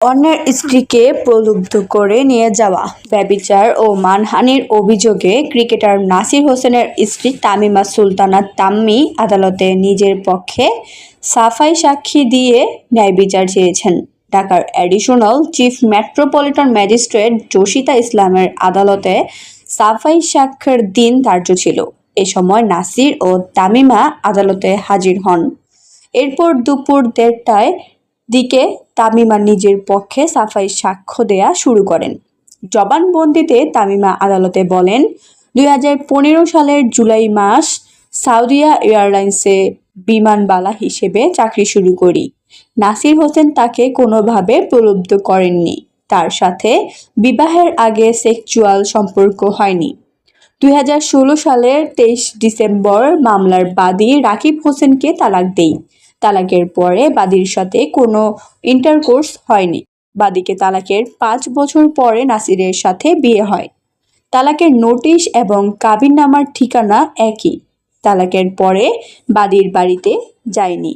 অন্যের স্ত্রীকে প্রলুব্ধ করে নিয়ে যাওয়া, ব্যভিচার ও মানহানির অভিযোগে ক্রিকেটার নাসির হোসেনের স্ত্রী তামিমা সুলতানা তাম্মি আদালতে নিজের পক্ষে সাফাই সাক্ষী দিয়ে ন্যায়বিচার চেয়েছেন। ঢাকার অ্যাডিশনাল চিফ মেট্রোপলিটন ম্যাজিস্ট্রেট জসিতা ইসলামের আদালতে সাফাই সাক্ষ্যের দিন ধার্য ছিল। এ সময় নাসির ও তামিমা আদালতে হাজির হন। এরপর দুপুর 1:30টায় দিকে তামিমা নিজের পক্ষে সাফাই সাক্ষ্য দেয়া শুরু করেন। জবানবন্দিতে তামিমা আদালতে বলেন, 2015 সালের জুলাই মাস সাউদিয়া এয়ারলাইন্সে বিমানবালা হিসেবে চাকরি শুরু করি। নাসির হোসেন তাকে কোনোভাবে প্রলুব্ধ করেননি। তার সাথে বিবাহের আগে সেক্সুয়াল সম্পর্ক হয়নি। 2016 সালের 23 ডিসেম্বর মামলার বাদী রাকিব হোসেনকে তালাক দেই। তালাকের পরে বাদীর সাথে কোনো ইন্টারকোর্স হয়নি। বাদীকে তালাকের 5 বছর পরে নাসিরের সাথে বিয়ে হয়। তালাকের নোটিশ এবং কাবিননামার ঠিকানা একই। তালাকের পরে বাদীর বাড়িতে যায়নি।